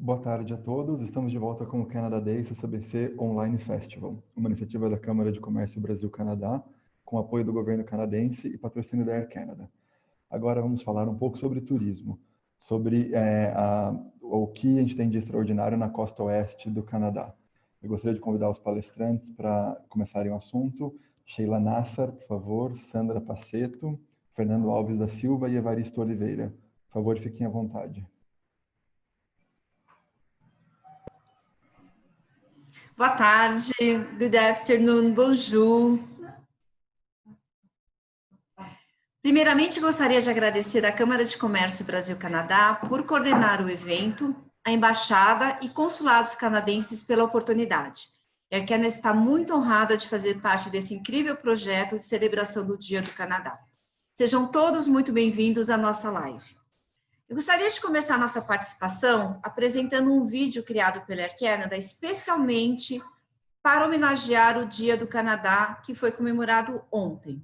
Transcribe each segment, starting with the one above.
Boa tarde a todos. Estamos de volta com o Canada Day CCBC Online Festival, uma iniciativa da Câmara de Comércio Brasil-Canadá, com apoio do governo canadense e patrocínio da Air Canada. Agora vamos falar um pouco sobre turismo, sobre o que a gente tem de extraordinário na costa oeste do Canadá. Eu gostaria de convidar os palestrantes para começarem o assunto. Sheila Nassar, por favor, Sandra Paceto, Fernando Alves da Silva e Evaristo Oliveira. Por favor, fiquem à vontade. Boa tarde, good afternoon, bonjour. Primeiramente, gostaria de agradecer à Câmara de Comércio Brasil-Canadá por coordenar o evento, a Embaixada e consulados canadenses pela oportunidade. A Air Canada está muito honrada de fazer parte desse incrível projeto de celebração do Dia do Canadá. Sejam todos muito bem-vindos à nossa live. Eu gostaria de começar a nossa participação apresentando um vídeo criado pela Air Canada especialmente para homenagear o Dia do Canadá, que foi comemorado ontem.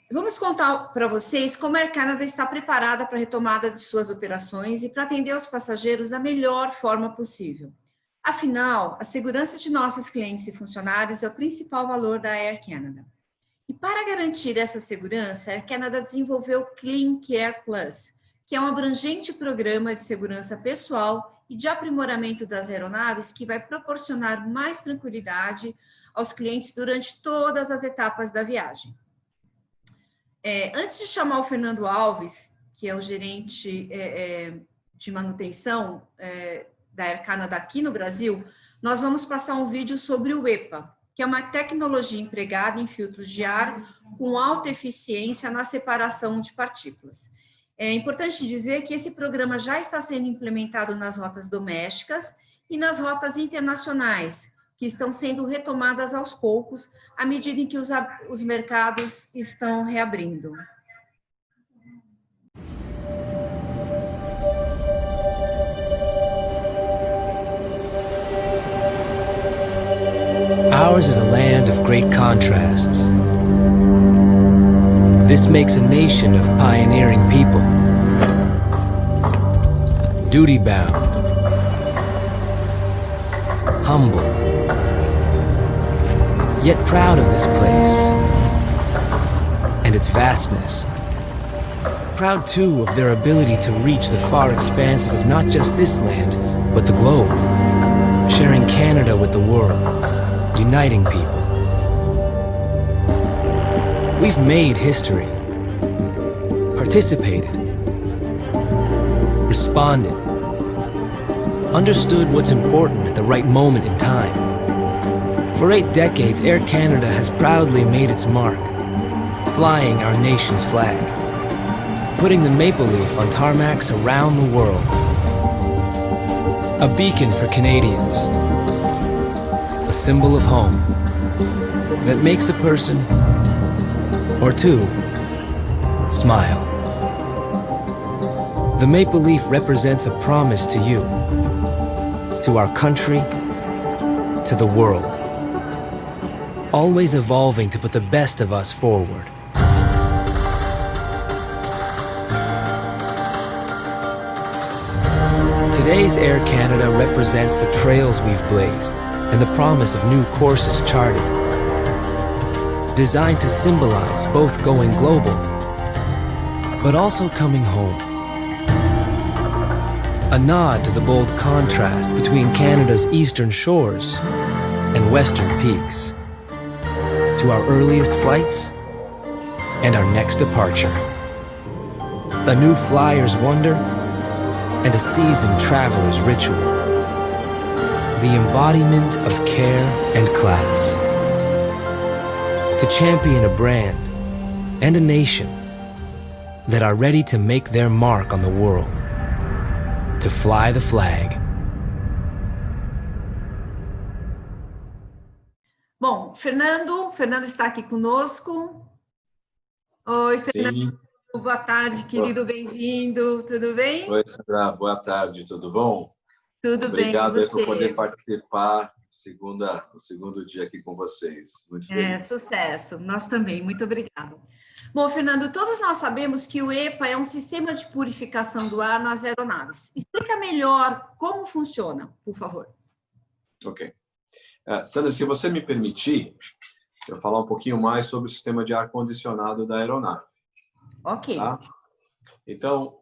Vamos contar para vocês como a Air Canada está preparada para a retomada de suas operações e para atender os passageiros da melhor forma possível. Afinal, a segurança de nossos clientes e funcionários é o principal valor da Air Canada. E para garantir essa segurança, a Air Canada desenvolveu o Clean Care Plus, que é um abrangente programa de segurança pessoal e de aprimoramento das aeronaves que vai proporcionar mais tranquilidade aos clientes durante todas as etapas da viagem. Antes de chamar o Fernando Alves, que é o gerente de manutenção da Air Canada aqui no Brasil, nós vamos passar um vídeo sobre o EPA, que é uma tecnologia empregada em filtros de ar com alta eficiência na separação de partículas. É importante dizer que esse programa já está sendo implementado nas rotas domésticas e nas rotas internacionais, que estão sendo retomadas aos poucos, à medida em que os mercados estão reabrindo. Ours is a land of great contrasts. This makes a nation of pioneering people. Duty-bound. Humble. Yet proud of this place and its vastness. Proud, too, of their ability to reach the far expanses of not just this land, but the globe, sharing Canada with the world, uniting people. We've made history. participated, responded, understood what's important at the right moment in time. For 8 decades, Air Canada has proudly made its mark, flying our nation's flag, putting the maple leaf on tarmacs around the world. A beacon for Canadians, a symbol of home that makes a person or two smile. The maple leaf represents a promise to you, to our country, to the world. Always evolving to put the best of us forward. Today's Air Canada represents the trails we've blazed and the promise of new courses charted. Designed to symbolize both going global, but also coming home. A nod to the bold contrast between Canada's eastern shores and western peaks. To our earliest flights and our next departure. A new flyer's wonder and a seasoned traveler's ritual. The embodiment of care and class. To champion a brand and a nation that are ready to make their mark on the world. To fly the flag. Bom, Fernando está aqui conosco. Oi, Fernando. Sim. Boa tarde, querido, bem-vindo. Tudo bem? Oi, Sandra. Boa tarde, tudo bom? Tudo bem, Obrigado e você? por poder participar no segundo dia aqui com vocês. Muito feliz. Sucesso. Nós também, muito obrigada. Bom, Fernando, todos nós sabemos que o EPA é um sistema de purificação do ar nas aeronaves. Explica melhor como funciona, por favor. Ok. Sandra, se você me permitir, eu falar um pouquinho mais sobre o sistema de ar-condicionado da aeronave. Ok. Tá? Então,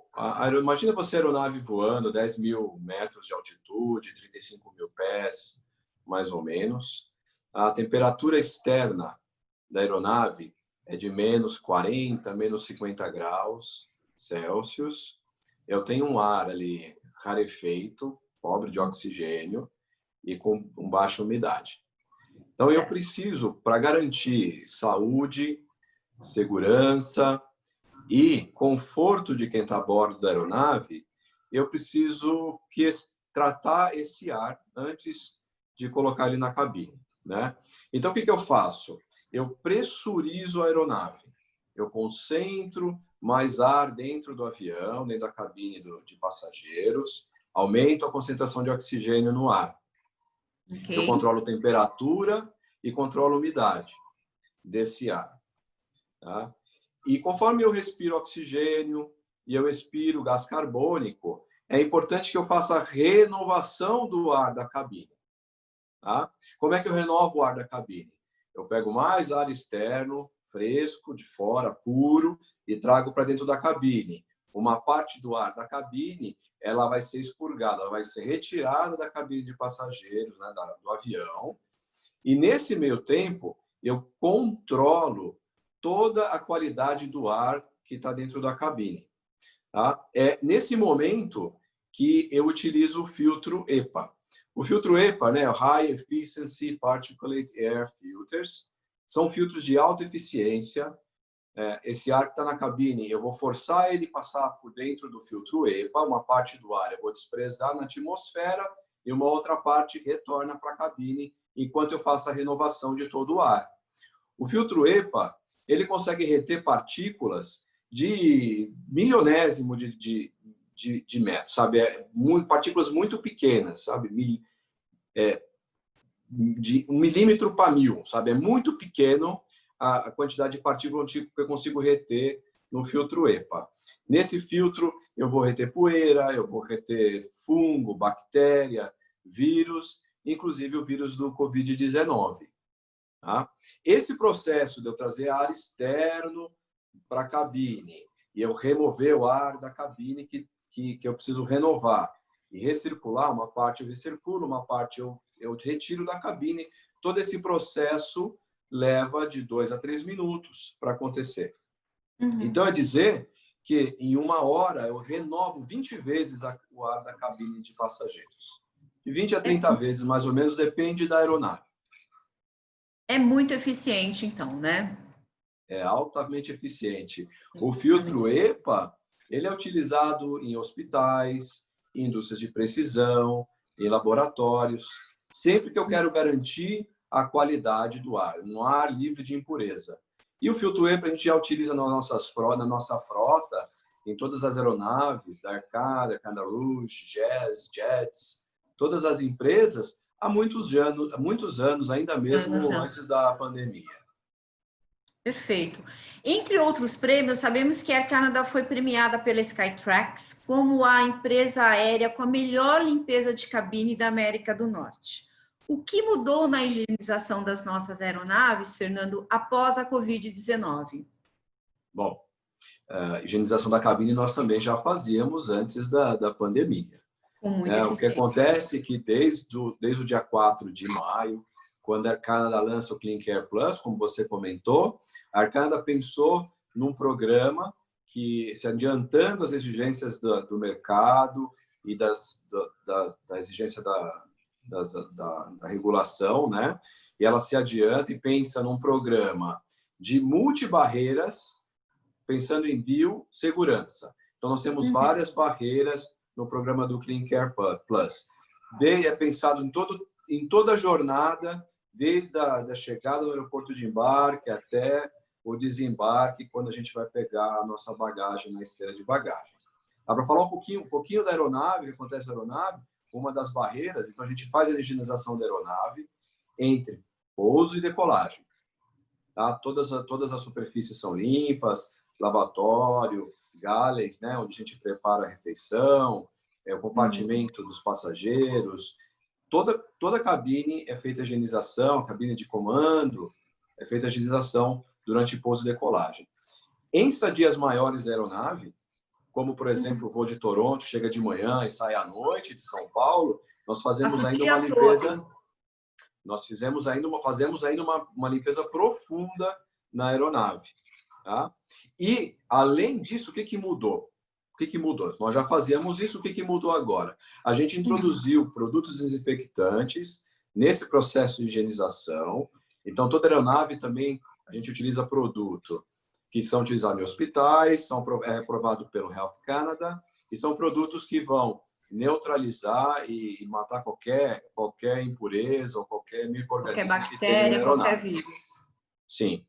imagina você aeronave voando 10 mil metros de altitude, 35 mil pés, mais ou menos. A temperatura externa da aeronave é de menos 40, menos 50 graus Celsius. Eu tenho um ar ali rarefeito, pobre de oxigênio e com baixa umidade. Então, eu preciso, para garantir saúde, segurança e conforto de quem está a bordo da aeronave, eu preciso tratar esse ar antes de colocar ele na cabine, né? Então, o que eu faço? Eu pressurizo a aeronave. Eu concentro mais ar dentro do avião, dentro da cabine de passageiros, aumento a concentração de oxigênio no ar. Okay. Eu controlo a temperatura e controlo a umidade desse ar. Tá? E conforme eu respiro oxigênio e eu expiro gás carbônico, é importante que eu faça a renovação do ar da cabine. Tá? Como é que eu renovo o ar da cabine? Eu pego mais ar externo, fresco, de fora, puro, e trago para dentro da cabine. Uma parte do ar da cabine, ela vai ser expurgada, ela vai ser retirada da cabine de passageiros, né, do avião. E nesse meio tempo, eu controlo toda a qualidade do ar que está dentro da cabine. Tá? É nesse momento que eu utilizo o filtro EPA. O filtro EPA, né, High Efficiency Particulate Air Filters, são filtros de alta eficiência. Esse ar que está na cabine, eu vou forçar ele passar por dentro do filtro EPA, uma parte do ar eu vou desprezar na atmosfera e uma outra parte retorna para a cabine enquanto eu faço a renovação de todo o ar. O filtro EPA, ele consegue reter partículas de milionésimo de metro, sabe? Partículas muito pequenas, sabe? De 1 milímetro para 1000, sabe? É muito pequeno a quantidade de partículas que eu consigo reter no filtro EPA. Nesse filtro, eu vou reter poeira, eu vou reter fungo, bactéria, vírus, inclusive o vírus do Covid-19. Tá? Esse processo de eu trazer ar externo para a cabine e eu remover o ar da cabine que eu preciso renovar e recircular, uma parte eu recirculo, uma parte eu retiro da cabine, todo esse processo leva de 2 a 3 minutos para acontecer. Uhum. Então, é dizer que em 1 hora eu renovo 20 vezes o ar da cabine de passageiros. De 20 a 30 vezes, mais ou menos, depende da aeronave. É muito eficiente, então, né? É altamente eficiente. O filtro EPA, ele é utilizado em hospitais, em indústrias de precisão, em laboratórios, sempre que eu quero garantir a qualidade do ar, um ar livre de impureza. E o filtro EPA a gente já utiliza na nossa frota, em todas as aeronaves, da Air Canada, Canada Rouge, Jazz, Jets, todas as empresas, há muitos anos, ainda mesmo antes da pandemia. Perfeito. Entre outros prêmios, sabemos que a Air Canada foi premiada pela Skytrax como a empresa aérea com a melhor limpeza de cabine da América do Norte. O que mudou na higienização das nossas aeronaves, Fernando, após a Covid-19? Bom, a higienização da cabine nós também já fazíamos antes da pandemia. Com muita eficiência. O que acontece é que desde o dia 4 de maio, quando a Air Canada lança o Clean Care Plus, como você comentou, a Air Canada pensou num programa que, se adiantando as exigências do mercado e da exigência da regulação, né? E ela se adianta e pensa num programa de multibarreiras, pensando em biossegurança. Então, nós temos várias barreiras no programa do Clean Care Plus. É pensado em toda a jornada, desde a chegada no aeroporto de embarque até o desembarque, quando a gente vai pegar a nossa bagagem na esteira de bagagem. Para falar um pouquinho da aeronave, o que acontece na aeronave, uma das barreiras, então a gente faz a higienização da aeronave entre pouso e decolagem. Tá? Todas as superfícies são limpas, lavatório, galleys, né, onde a gente prepara a refeição, o compartimento dos passageiros. Toda a cabine é feita a higienização, a cabine de comando é feita a higienização durante pouso e decolagem. Em estadias maiores da aeronave, como, por exemplo, o voo de Toronto, chega de manhã e sai à noite de São Paulo, nós fazemos ainda uma limpeza. Nós fazemos ainda uma limpeza profunda na aeronave. Tá? E, além disso, o que mudou? O que mudou? Nós já fazíamos isso, o que mudou agora? A gente introduziu produtos desinfectantes nesse processo de higienização. Então, toda aeronave também, a gente utiliza produto que são utilizados em hospitais, são aprovados pelo Health Canada, e são produtos que vão neutralizar e matar qualquer impureza ou qualquer micro-organismo, qualquer bactéria, qualquer vírus. Sim.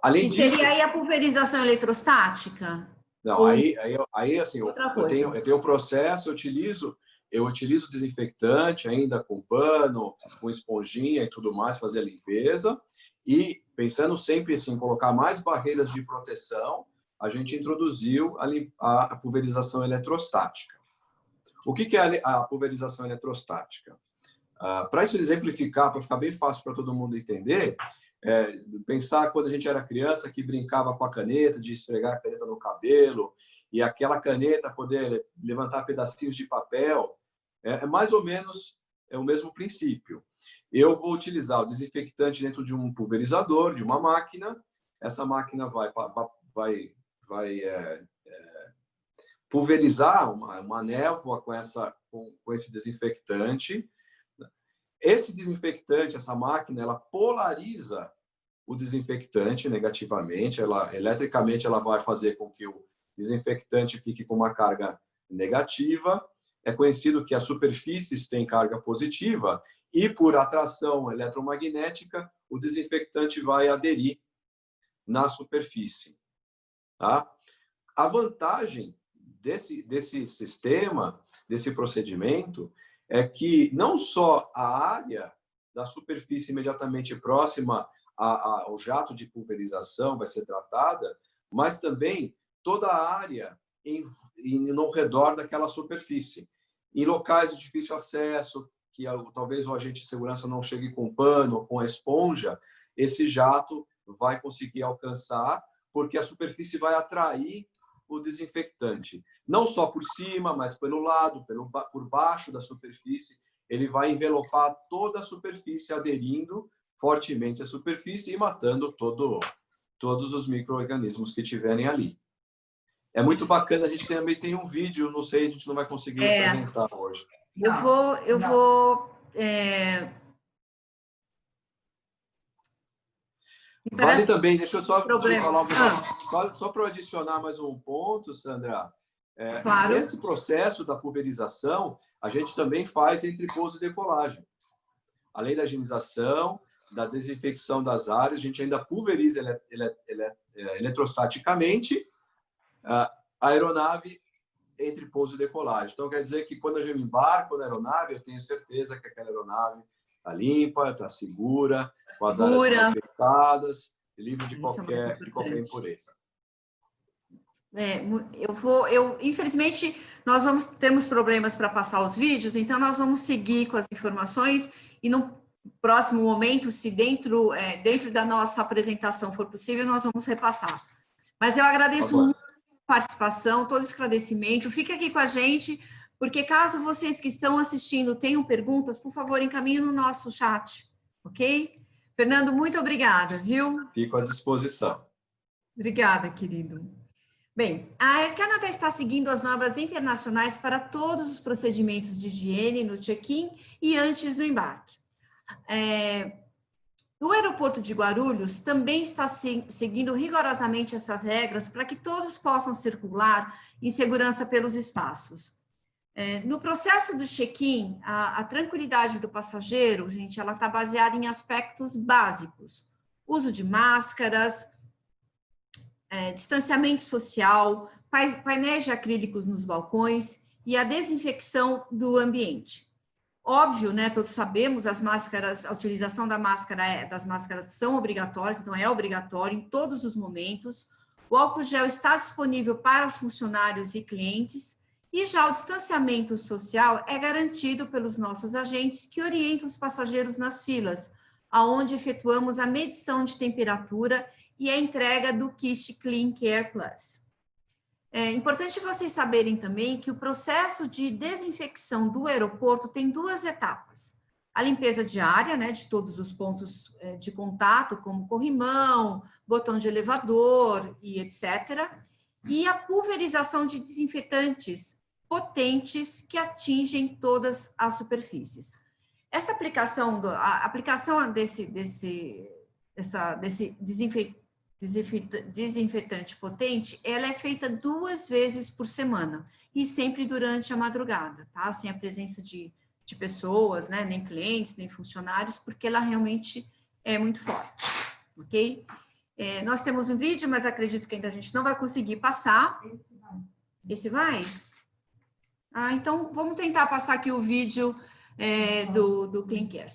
Além disso, seria aí a pulverização eletrostática? Não, aí assim, eu tenho o processo, eu utilizo desinfectante ainda com pano, com esponjinha e tudo mais, fazer a limpeza. E pensando sempre assim, colocar mais barreiras de proteção, a gente introduziu a pulverização eletrostática. O que é a pulverização eletrostática? Para isso exemplificar, para ficar bem fácil para todo mundo entender, pensar quando a gente era criança que brincava com a caneta, de esfregar a caneta no cabelo, e aquela caneta poder levantar pedacinhos de papel, é mais ou menos o mesmo princípio. Eu vou utilizar o desinfectante dentro de um pulverizador, de uma máquina, essa máquina vai pulverizar uma névoa com esse desinfectante. Esse desinfectante, essa máquina, ela polariza o desinfectante negativamente, eletricamente ela vai fazer com que o desinfectante fique com uma carga negativa. É conhecido que as superfícies têm carga positiva e, por atração eletromagnética, o desinfectante vai aderir na superfície. Tá? A vantagem desse sistema, desse procedimento, é que não só a área da superfície imediatamente próxima ao jato de pulverização vai ser tratada, mas também toda a área no redor daquela superfície. Em locais de difícil acesso, que talvez o agente de segurança não chegue com pano ou com a esponja, esse jato vai conseguir alcançar, porque a superfície vai atrair o desinfectante. Não só por cima, mas pelo lado, por baixo da superfície, ele vai envelopar toda a superfície, aderindo fortemente à superfície e matando todos os micro-organismos que tiverem ali. É muito bacana, a gente também tem um vídeo, não sei, a gente não vai conseguir apresentar hoje. Eu vou Vale também, deixa eu só falar só para adicionar mais um ponto, Sandra. Claro. Esse processo da pulverização, a gente também faz entre pouso e decolagem. Além da higienização, da desinfecção das áreas, a gente ainda pulveriza eletrostaticamente a aeronave entre pouso e decolagem. Então, quer dizer que quando eu embarco na aeronave, eu tenho certeza que aquela aeronave está limpa, está segura, com as áreas desinfectadas, livre de qualquer impureza. Infelizmente, nós temos problemas para passar os vídeos, então nós vamos seguir com as informações e no próximo momento, se dentro da nossa apresentação for possível, nós vamos repassar. Mas eu agradeço muito a participação, todo esclarecimento. Fique aqui com a gente, porque caso vocês que estão assistindo tenham perguntas, por favor, encaminhem no nosso chat, ok? Fernando, muito obrigada, viu? Fico à disposição. Obrigada, querido. Bem, a Air Canada está seguindo as normas internacionais para todos os procedimentos de higiene no check-in e antes do embarque. O aeroporto de Guarulhos também está seguindo rigorosamente essas regras para que todos possam circular em segurança pelos espaços. No processo do check-in, a tranquilidade do passageiro, gente, ela está baseada em aspectos básicos. Uso de máscaras, distanciamento social, painéis de acrílicos nos balcões e a desinfecção do ambiente. Óbvio, né, todos sabemos, a utilização das máscaras são obrigatórias, então é obrigatório em todos os momentos. O álcool gel está disponível para os funcionários e clientes, e já o distanciamento social é garantido pelos nossos agentes que orientam os passageiros nas filas, aonde efetuamos a medição de temperatura e a entrega do kit Clean Care Plus. É importante vocês saberem também que o processo de desinfecção do aeroporto tem 2 etapas. A limpeza diária, né, de todos os pontos de contato, como corrimão, botão de elevador e etc. E a pulverização de desinfetantes potentes que atingem todas as superfícies. Essa aplicação, desse desinfetante potente, ela é feita 2 vezes por semana e sempre durante a madrugada, tá? Sem a presença de pessoas, né? Nem clientes, nem funcionários, porque ela realmente é muito forte, ok? Nós temos um vídeo, mas acredito que ainda a gente não vai conseguir passar. Esse vai? Então vamos tentar passar aqui o vídeo do Clean Care.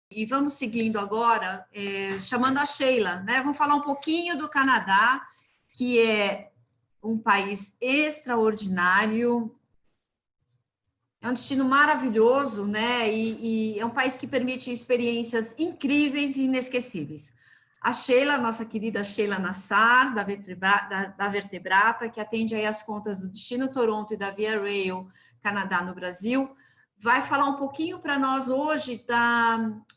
E vamos seguindo agora, chamando a Sheila, né? Vamos falar um pouquinho do Canadá, que é um país extraordinário, é um destino maravilhoso, né? E é um país que permite experiências incríveis e inesquecíveis. A Sheila, nossa querida Sheila Nassar, da Vertebrata, que atende aí as contas do Destino Toronto e da Via Rail Canadá no Brasil, vai falar um pouquinho para nós hoje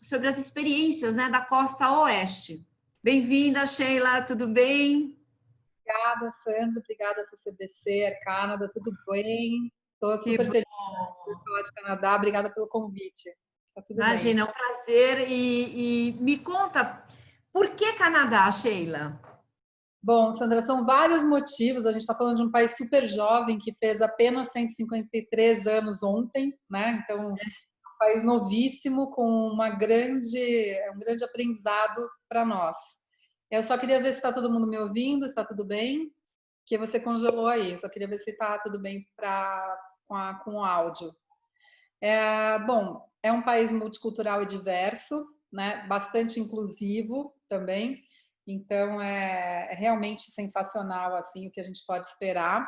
sobre as experiências, né, da costa oeste. Bem-vinda, Sheila, tudo bem? Obrigada, Sandra, obrigada, CCBC, Air Canada, tudo bem? Estou super feliz de falar de Canadá, obrigada pelo convite. Tá tudo bem. Imagina, é um prazer. E me conta, por que Canadá, Sheila? Bom, Sandra, são vários motivos. A gente está falando de um país super jovem que fez apenas 153 anos ontem, né? Então, um país novíssimo com um grande aprendizado para nós. Eu só queria ver se está todo mundo me ouvindo, se está tudo bem, que você congelou aí. Eu só queria ver se está tudo bem com o áudio. Bom, é um país multicultural e diverso, né? Bastante inclusivo também. Então é realmente sensacional assim o que a gente pode esperar.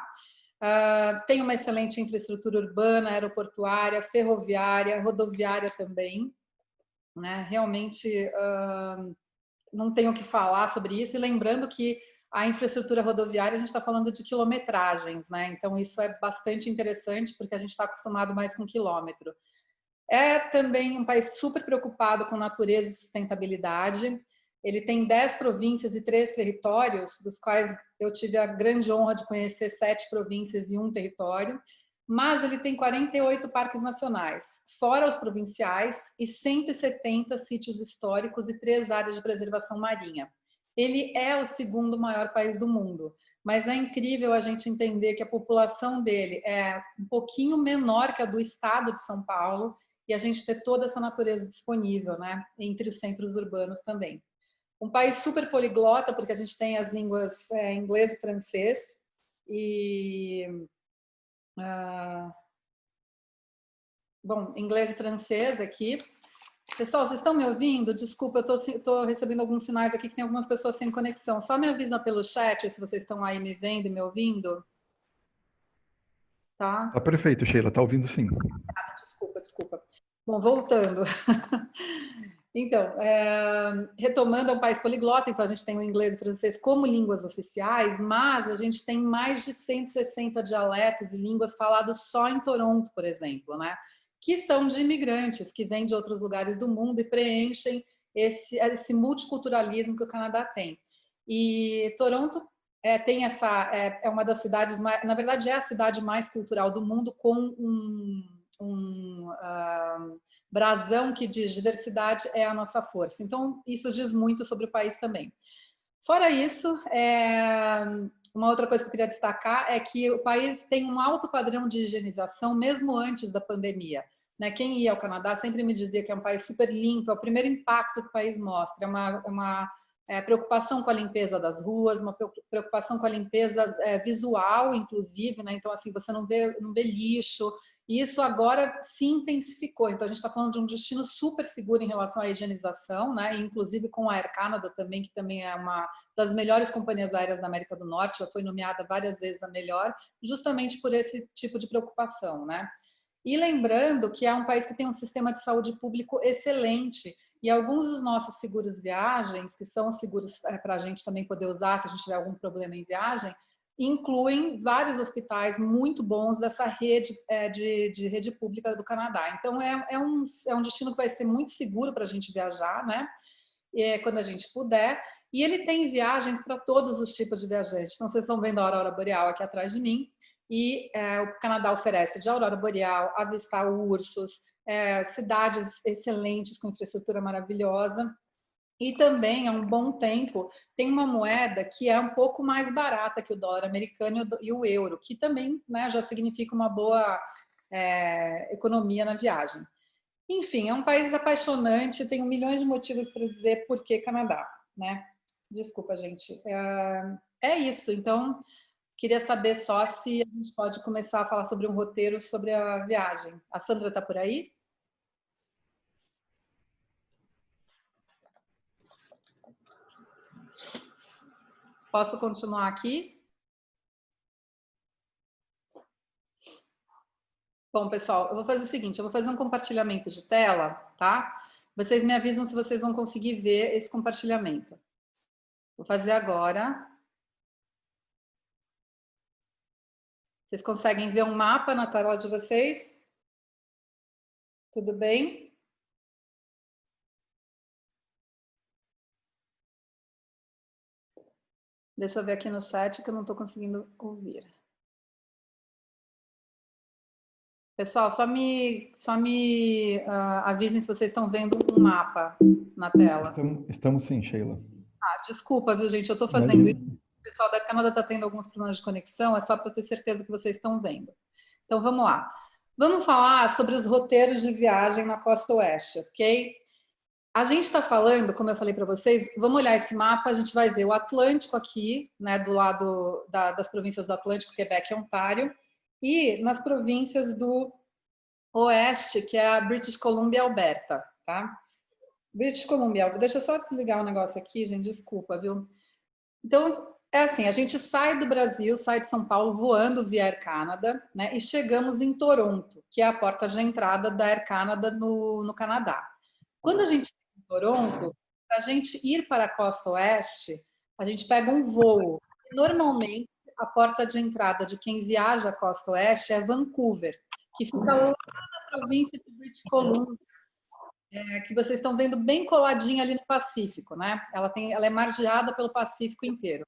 Tem uma excelente infraestrutura urbana, aeroportuária, ferroviária, rodoviária também, né? Realmente não tenho o que falar sobre isso. E lembrando que a infraestrutura rodoviária, a gente está falando de quilometragens, né? Então isso é bastante interessante porque a gente está acostumado mais com quilômetro. É também um país super preocupado com natureza e sustentabilidade. Ele tem 10 províncias e 3 territórios, dos quais eu tive a grande honra de conhecer 7 províncias e 1 território. Mas ele tem 48 parques nacionais, fora os provinciais, e 170 sítios históricos e 3 áreas de preservação marinha. Ele é o segundo maior país do mundo, mas é incrível a gente entender que a população dele é um pouquinho menor que a do estado de São Paulo, e a gente ter toda essa natureza disponível, né, entre os centros urbanos também. Um país super poliglota, porque a gente tem as línguas inglês e francês, e bom, inglês e francês aqui. Pessoal, vocês estão me ouvindo? Desculpa, eu estou recebendo alguns sinais aqui que tem algumas pessoas sem conexão. Só me avisa pelo chat se vocês estão aí me vendo e me ouvindo. Tá? Tá perfeito, Sheila, tá ouvindo sim. Desculpa. Bom, voltando. Então, retomando, é um país poliglota, então a gente tem o inglês e o francês como línguas oficiais, mas a gente tem mais de 160 dialetos e línguas falados só em Toronto, por exemplo, né? Que são de imigrantes que vêm de outros lugares do mundo e preenchem esse multiculturalismo que o Canadá tem. E Toronto tem é uma das cidades mais, na verdade é a cidade mais cultural do mundo, com um brasão que diz diversidade é a nossa força. Então, isso diz muito sobre o país também. Fora isso, uma outra coisa que eu queria destacar é que o país tem um alto padrão de higienização, mesmo antes da pandemia. Né? Quem ia ao Canadá sempre me dizia que é um país super limpo, é o primeiro impacto que o país mostra, é uma preocupação com a limpeza das ruas, uma preocupação com a limpeza visual, inclusive, né? Então, assim, você não vê lixo. E isso agora se intensificou. Então, a gente está falando de um destino super seguro em relação à higienização, né? Inclusive com a Air Canada também, que também é uma das melhores companhias aéreas da América do Norte, já foi nomeada várias vezes a melhor, justamente por esse tipo de preocupação, né? E lembrando que é um país que tem um sistema de saúde público excelente, e alguns dos nossos seguros viagens, que são seguros para a gente também poder usar se a gente tiver algum problema em viagem, incluem vários hospitais muito bons dessa rede de rede pública do Canadá. Então, é um destino que vai ser muito seguro para a gente viajar, né? Quando a gente puder. E ele tem viagens para todos os tipos de viajantes. Então, vocês estão vendo a aurora boreal aqui atrás de mim. E o Canadá oferece de aurora boreal, avistar ursos, cidades excelentes com infraestrutura maravilhosa. E também, há um bom tempo, tem uma moeda que é um pouco mais barata que o dólar americano e o euro, que também, né, já significa uma boa economia na viagem. Enfim, é um país apaixonante, tenho milhões de motivos para dizer por que Canadá, né? Desculpa, gente. É isso, então, queria saber só se a gente pode começar a falar sobre um roteiro sobre a viagem. A Sandra está por aí? Posso continuar aqui? Bom, pessoal, eu vou fazer o seguinte, eu vou fazer um compartilhamento de tela, tá? Vocês me avisam se vocês vão conseguir ver esse compartilhamento. Vou fazer agora. Vocês conseguem ver um mapa na tela de vocês? Tudo bem? Deixa eu ver aqui no chat que eu não estou conseguindo ouvir. Pessoal, só me avisem se vocês estão vendo um mapa na tela. Estamos sim, Sheila. Desculpa, viu, gente? Eu estou fazendo Imagina. isso. O pessoal da Canadá está tendo alguns problemas de conexão, é só para ter certeza que vocês estão vendo. Então, vamos lá. Vamos falar sobre os roteiros de viagem na costa oeste, ok? A gente está falando, como eu falei para vocês, vamos olhar esse mapa, a gente vai ver o Atlântico aqui, né, do lado das províncias do Atlântico, Quebec e Ontário, e nas províncias do oeste, que é a British Columbia e Alberta, tá? British Columbia, deixa eu só desligar um negócio aqui, gente, desculpa, viu? Então, é assim, a gente sai do Brasil, sai de São Paulo voando via Air Canada, né? E chegamos em Toronto, que é a porta de entrada da Air Canada no Canadá. Quando a gente chega em Toronto, para a gente ir para a costa oeste, a gente pega um voo. Normalmente, a porta de entrada de quem viaja à costa oeste é Vancouver, que fica lá na província de British Columbia, que vocês estão vendo bem coladinha ali no Pacífico, né? Ela é margeada pelo Pacífico inteiro.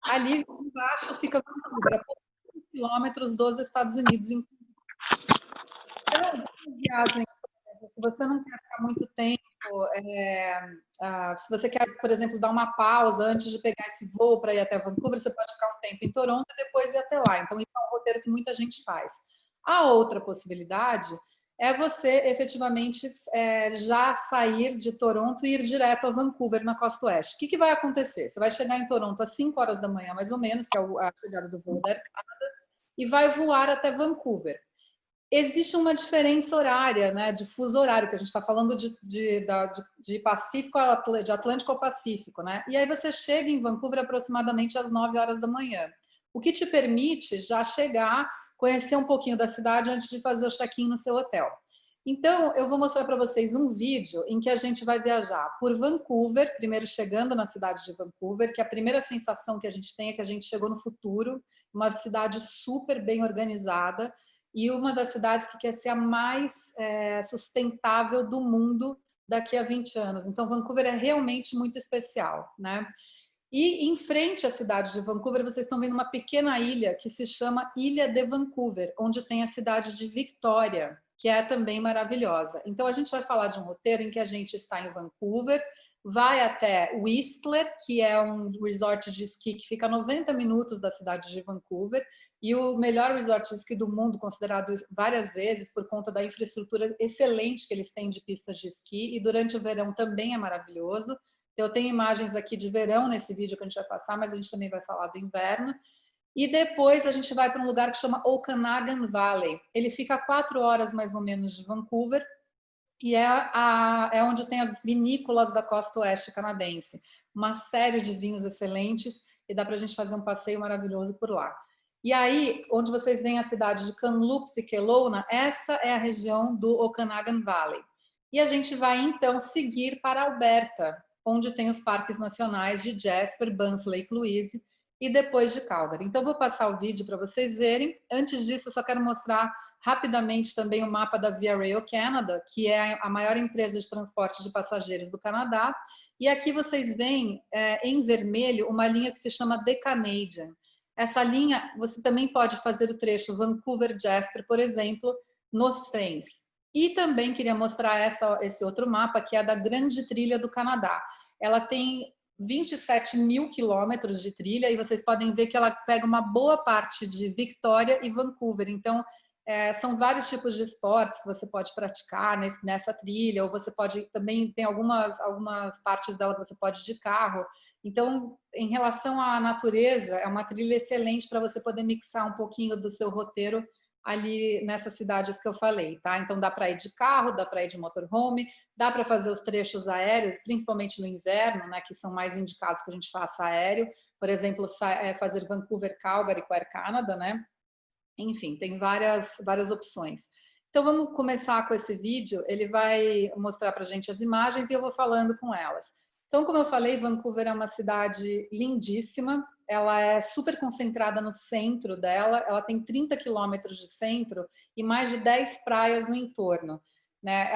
Ali embaixo fica Vancouver, a poucos quilômetros dos Estados Unidos. Então, viagem, se você não quer ficar muito tempo, se você quer, por exemplo, dar uma pausa antes de pegar esse voo para ir até Vancouver, você pode ficar um tempo em Toronto e depois ir até lá. Então, isso é um roteiro que muita gente faz. A outra possibilidade é você, efetivamente, já sair de Toronto e ir direto a Vancouver, na costa oeste. O que vai acontecer? Você vai chegar em Toronto às 5 horas da manhã, mais ou menos, que é a chegada do voo da Air Canada, e vai voar até Vancouver. Existe uma diferença horária, né, de fuso horário, que a gente está falando de Pacífico, de Atlântico ao Pacífico, né? E aí você chega em Vancouver aproximadamente às 9 horas da manhã, o que te permite já chegar, conhecer um pouquinho da cidade antes de fazer o check-in no seu hotel. Então, eu vou mostrar para vocês um vídeo em que a gente vai viajar por Vancouver, primeiro chegando na cidade de Vancouver, que a primeira sensação que a gente tem é que a gente chegou no futuro, uma cidade super bem organizada, e uma das cidades que quer ser a mais sustentável do mundo daqui a 20 anos. Então, Vancouver é realmente muito especial, né? E em frente à cidade de Vancouver, vocês estão vendo uma pequena ilha que se chama Ilha de Vancouver, onde tem a cidade de Victoria, que é também maravilhosa. Então, a gente vai falar de um roteiro em que a gente está em Vancouver, vai até Whistler, que é um resort de esqui que fica a 90 minutos da cidade de Vancouver, e o melhor resort de esqui do mundo, considerado várias vezes por conta da infraestrutura excelente que eles têm de pistas de esqui, e durante o verão também é maravilhoso. Eu tenho imagens aqui de verão nesse vídeo que a gente vai passar, mas a gente também vai falar do inverno. E depois a gente vai para um lugar que chama Okanagan Valley. Ele fica a 4 horas mais ou menos de Vancouver, e é onde tem as vinícolas da costa oeste canadense. Uma série de vinhos excelentes, e dá para a gente fazer um passeio maravilhoso por lá. E aí, onde vocês veem a cidade de Kamloops e Kelowna, essa é a região do Okanagan Valley. E a gente vai, então, seguir para Alberta, onde tem os parques nacionais de Jasper, Banff, Lake Louise, e depois de Calgary. Então, vou passar o vídeo para vocês verem. Antes disso, eu só quero mostrar rapidamente também o mapa da Via Rail Canada, que é a maior empresa de transporte de passageiros do Canadá. E aqui vocês veem, em vermelho, uma linha que se chama The Canadian. Essa linha, você também pode fazer o trecho Vancouver-Jasper, por exemplo, nos trens. E também queria mostrar esse outro mapa, que é a da Grande Trilha do Canadá. Ela tem 27 mil quilômetros de trilha, e vocês podem ver que ela pega uma boa parte de Victoria e Vancouver. Então, são vários tipos de esportes que você pode praticar nessa trilha, ou você pode também, tem algumas partes dela que você pode ir de carro. Então, em relação à natureza, é uma trilha excelente para você poder mixar um pouquinho do seu roteiro ali nessas cidades que eu falei, tá? Então, dá para ir de carro, dá para ir de motorhome, dá para fazer os trechos aéreos, principalmente no inverno, né, que são mais indicados que a gente faça aéreo. Por exemplo, fazer Vancouver-Calgary com a Air Canada, né? Enfim, tem várias opções. Então, vamos começar com esse vídeo. Ele vai mostrar para a gente as imagens e eu vou falando com elas. Então, como eu falei, Vancouver é uma cidade lindíssima. Ela é super concentrada no centro dela. Ela tem 30 quilômetros de centro e mais de 10 praias no entorno, né?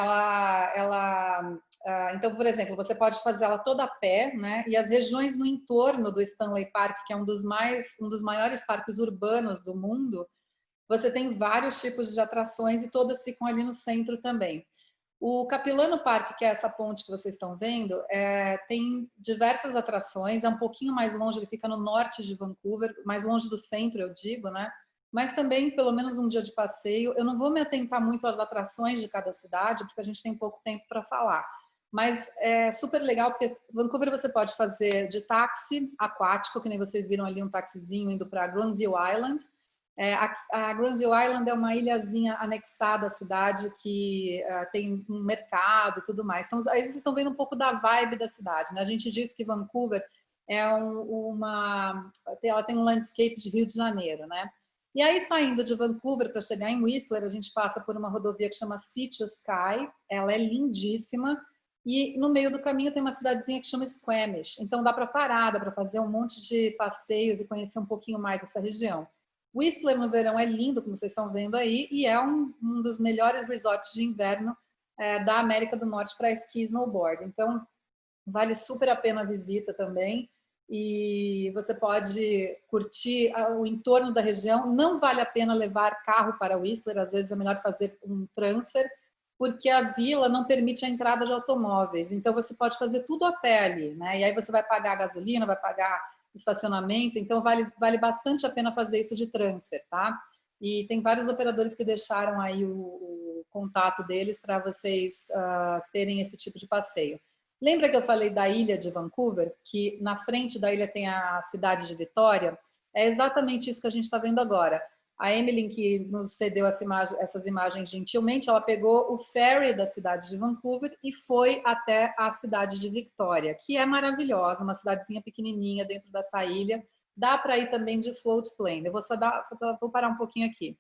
Então, por exemplo, você pode fazer ela toda a pé, né? E as regiões no entorno do Stanley Park, que é um dos maiores parques urbanos do mundo, você tem vários tipos de atrações e todas ficam ali no centro também. O Capilano Park, que é essa ponte que vocês estão vendo, tem diversas atrações, é um pouquinho mais longe, ele fica no norte de Vancouver, mais longe do centro, eu digo, né? Mas também, pelo menos um dia de passeio. Eu não vou me atentar muito às atrações de cada cidade, porque a gente tem pouco tempo para falar. Mas é super legal, porque Vancouver você pode fazer de táxi aquático, que nem vocês viram ali um taxizinho indo para Granville Island. A Granville Island é uma ilhazinha anexada à cidade que tem um mercado e tudo mais. Então, aí vocês estão vendo um pouco da vibe da cidade, né? A gente diz que Vancouver ela tem um landscape de Rio de Janeiro, né? E aí, saindo de Vancouver para chegar em Whistler, a gente passa por uma rodovia que chama City Sky. Ela é lindíssima. E no meio do caminho tem uma cidadezinha que chama Squamish. Então, dá para parar, dá para fazer um monte de passeios e conhecer um pouquinho mais essa região. Whistler no verão é lindo, como vocês estão vendo aí, e é um dos melhores resorts de inverno da América do Norte para esqui e snowboard. Então, vale super a pena a visita também. E você pode curtir o entorno da região. Não vale a pena levar carro para Whistler, às vezes é melhor fazer um transfer, porque a vila não permite a entrada de automóveis. Então, você pode fazer tudo a pé ali, né? E aí você vai pagar gasolina, vai pagar estacionamento, então vale bastante a pena fazer isso de transfer, tá? E tem vários operadores que deixaram aí o contato deles para vocês terem esse tipo de passeio. Lembra que eu falei da ilha de Vancouver, que na frente da ilha tem a cidade de Vitória? É exatamente isso que a gente está vendo agora. A Emily, que nos cedeu essas imagens gentilmente, ela pegou o ferry da cidade de Vancouver e foi até a cidade de Victoria, que é maravilhosa, uma cidadezinha pequenininha dentro dessa ilha. Dá para ir também de float plane. Eu vou parar um pouquinho aqui.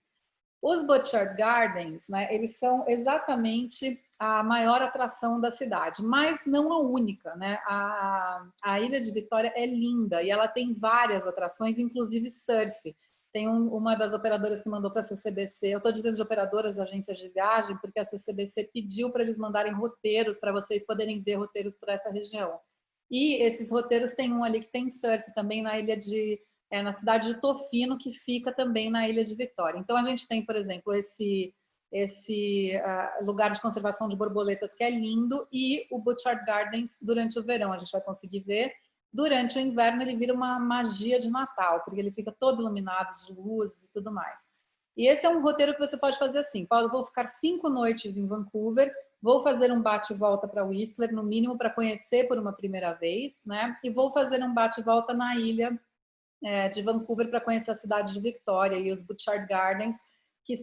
Os Butchart Gardens, né, eles são exatamente a maior atração da cidade, mas não a única, né? A Ilha de Vitória é linda e ela tem várias atrações, inclusive surf. Tem uma das operadoras que mandou para a CCBC, eu estou dizendo de operadoras, agências de viagem, porque a CCBC pediu para eles mandarem roteiros, para vocês poderem ver roteiros por essa região. E esses roteiros tem um ali que tem surf também na cidade de Tofino, que fica também na Ilha de Vitória. Então, a gente tem, por exemplo, esse lugar de conservação de borboletas que é lindo, e o Butchart Gardens durante o verão, a gente vai conseguir ver. Durante o inverno, ele vira uma magia de Natal, porque ele fica todo iluminado de luzes e tudo mais. E esse é um roteiro que você pode fazer assim: vou ficar 5 noites em Vancouver, vou fazer um bate e volta para Whistler, no mínimo para conhecer por uma primeira vez, né? E vou fazer um bate e volta na ilha de Vancouver para conhecer a cidade de Victoria e os Butchart Gardens, que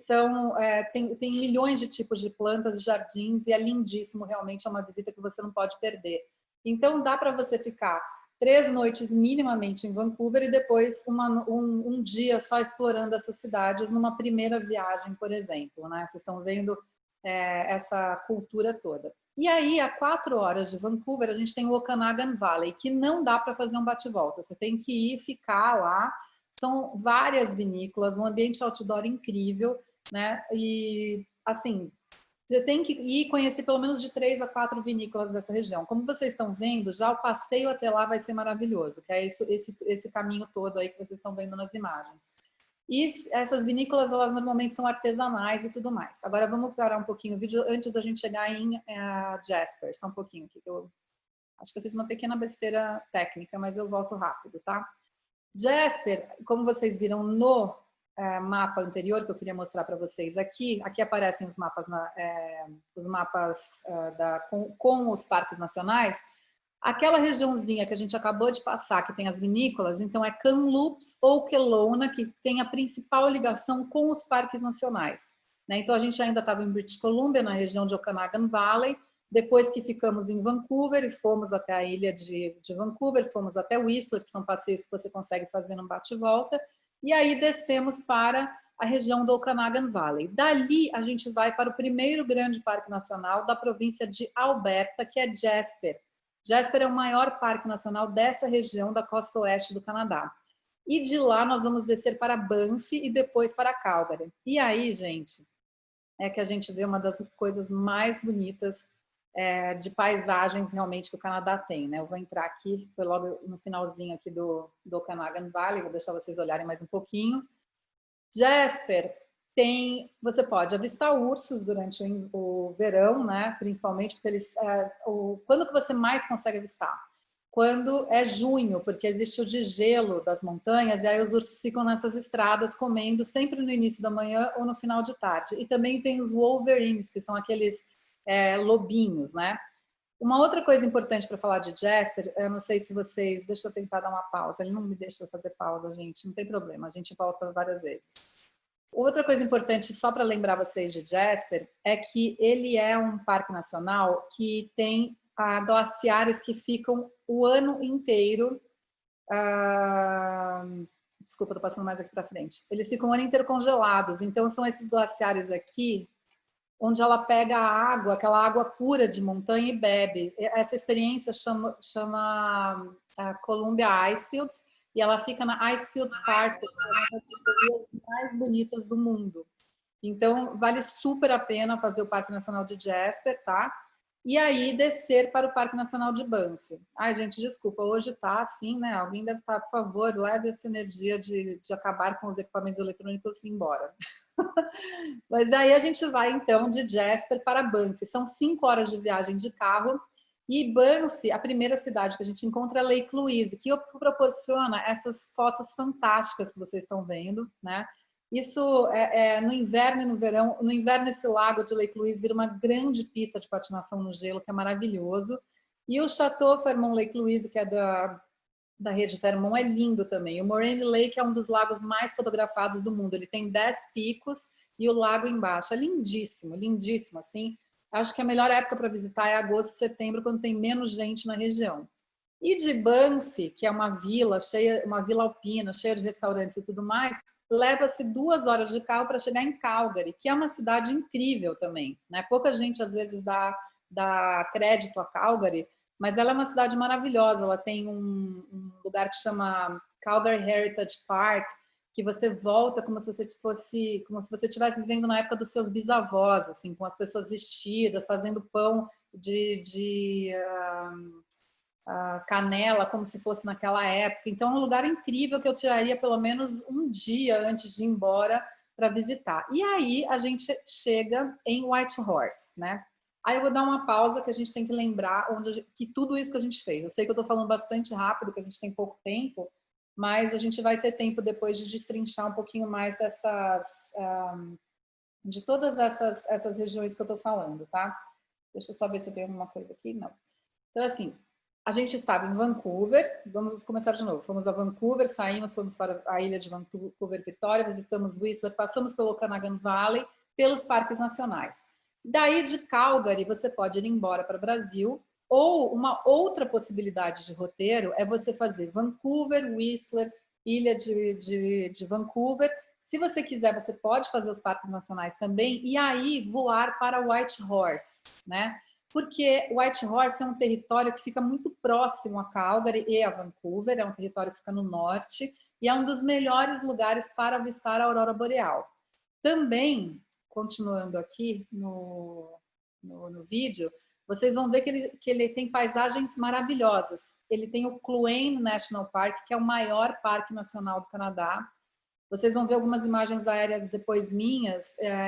tem milhões de tipos de plantas e jardins, e é lindíssimo, realmente é uma visita que você não pode perder. Então, dá para você ficar 3 noites minimamente em Vancouver e depois um dia só explorando essas cidades numa primeira viagem, por exemplo, né? Vocês estão vendo essa cultura toda. E aí, a 4 horas de Vancouver, a gente tem o Okanagan Valley, que não dá para fazer um bate-volta. Você tem que ir ficar lá. São várias vinícolas, um ambiente outdoor incrível, né? E, assim, você tem que ir conhecer pelo menos de 3 a 4 vinícolas dessa região. Como vocês estão vendo, já o passeio até lá vai ser maravilhoso, que é esse caminho todo aí que vocês estão vendo nas imagens. E essas vinícolas, elas normalmente são artesanais e tudo mais. Agora vamos parar um pouquinho o vídeo antes da gente chegar em Jasper. Só um pouquinho aqui, que eu acho que eu fiz uma pequena besteira técnica, mas eu volto rápido, tá? Jasper, como vocês viram no mapa anterior que eu queria mostrar para vocês aqui aparecem os mapas, com os parques nacionais. Aquela regiãozinha que a gente acabou de passar, que tem as vinícolas, então é Kamloops ou Kelowna, que tem a principal ligação com os parques nacionais, né? Então a gente ainda estava em British Columbia, na região de Okanagan Valley, depois que ficamos em Vancouver e fomos até a ilha de Vancouver, fomos até Whistler, que são passeios que você consegue fazer num bate-volta, e aí descemos para a região do Okanagan Valley. Dali a gente vai para o primeiro grande parque nacional da província de Alberta, que é Jasper. Jasper é o maior parque nacional dessa região da costa oeste do Canadá. E de lá nós vamos descer para Banff e depois para Calgary. E aí, gente, é que a gente vê uma das coisas mais bonitas de paisagens realmente que o Canadá tem, né? Eu vou entrar aqui, foi logo no finalzinho aqui do Okanagan Valley, vou deixar vocês olharem mais um pouquinho. Jasper você pode avistar ursos durante o verão, né? Principalmente porque quando que você mais consegue avistar? Quando é junho, porque existe o degelo das montanhas, e aí os ursos ficam nessas estradas comendo sempre no início da manhã ou no final de tarde. E também tem os wolverines, que são aqueles lobinhos, né? Uma outra coisa importante para falar de Jasper, eu não sei se vocês... Deixa eu tentar dar uma pausa, ele não me deixa fazer pausa, gente, não tem problema, a gente volta várias vezes. Outra coisa importante, só para lembrar vocês de Jasper, é que ele é um parque nacional que tem glaciares que ficam o ano inteiro. Desculpa, estou passando mais aqui para frente. Eles ficam o ano inteiro congelados. Então, são esses glaciares aqui, onde ela pega a água, aquela água pura de montanha e bebe. Essa experiência chama Columbia Icefields, e ela fica na Icefields Park, que é uma das categorias mais bonitas do mundo. Então, vale super a pena fazer o Parque Nacional de Jasper, tá? E aí, descer para o Parque Nacional de Banff. Ai, gente, desculpa, hoje tá assim, né? Alguém deve estar, por favor, leve essa energia de acabar com os equipamentos eletrônicos e ir embora. Mas aí a gente vai, então, de Jasper para Banff. São 5 horas de viagem de carro. E Banff, a primeira cidade que a gente encontra é Lake Louise, que proporciona essas fotos fantásticas que vocês estão vendo, né? Isso no inverno e no verão. No inverno, esse lago de Lake Louise vira uma grande pista de patinação no gelo, que é maravilhoso. E o Chateau Fairmont Lake Louise, que é da rede Fairmont, é lindo também. O Moraine Lake é um dos lagos mais fotografados do mundo. Ele tem 10 picos e o lago embaixo. É lindíssimo, lindíssimo, assim. Acho que a melhor época para visitar é agosto, setembro, quando tem menos gente na região. E de Banff, que é uma vila alpina, cheia de restaurantes e tudo mais, leva-se 2 horas de carro para chegar em Calgary, que é uma cidade incrível também, né? Pouca gente, às vezes, dá crédito a Calgary, mas ela é uma cidade maravilhosa. Ela tem um lugar que chama Calgary Heritage Park, que você volta como se você estivesse vivendo na época dos seus bisavós, assim, com as pessoas vestidas, fazendo pão de canela, como se fosse naquela época. Então, é um lugar incrível que eu tiraria pelo menos um dia antes de ir embora para visitar. E aí, a gente chega em Whitehorse, né? Aí eu vou dar uma pausa, que a gente tem que lembrar que tudo isso que a gente fez. Eu sei que eu estou falando bastante rápido, que a gente tem pouco tempo, mas a gente vai ter tempo depois de destrinchar um pouquinho mais de todas essas regiões que eu estou falando, tá? Deixa eu só ver se tem alguma coisa aqui. Não. Então, assim, a gente estava em Vancouver, vamos começar de novo. Fomos a Vancouver, saímos, fomos para a ilha de Vancouver, Victoria, visitamos Whistler, passamos pelo Okanagan Valley, pelos parques nacionais. Daí de Calgary, você pode ir embora para o Brasil, ou uma outra possibilidade de roteiro é você fazer Vancouver, Whistler, ilha de Vancouver. Se você quiser, você pode fazer os parques nacionais também, e aí voar para Whitehorse, né? Porque Whitehorse é um território que fica muito próximo a Calgary e a Vancouver, é um território que fica no norte, e é um dos melhores lugares para avistar a aurora boreal. Também, continuando aqui no vídeo, vocês vão ver que ele tem paisagens maravilhosas. Ele tem o Cluane National Park, que é o maior parque nacional do Canadá. Vocês vão ver algumas imagens aéreas depois minhas.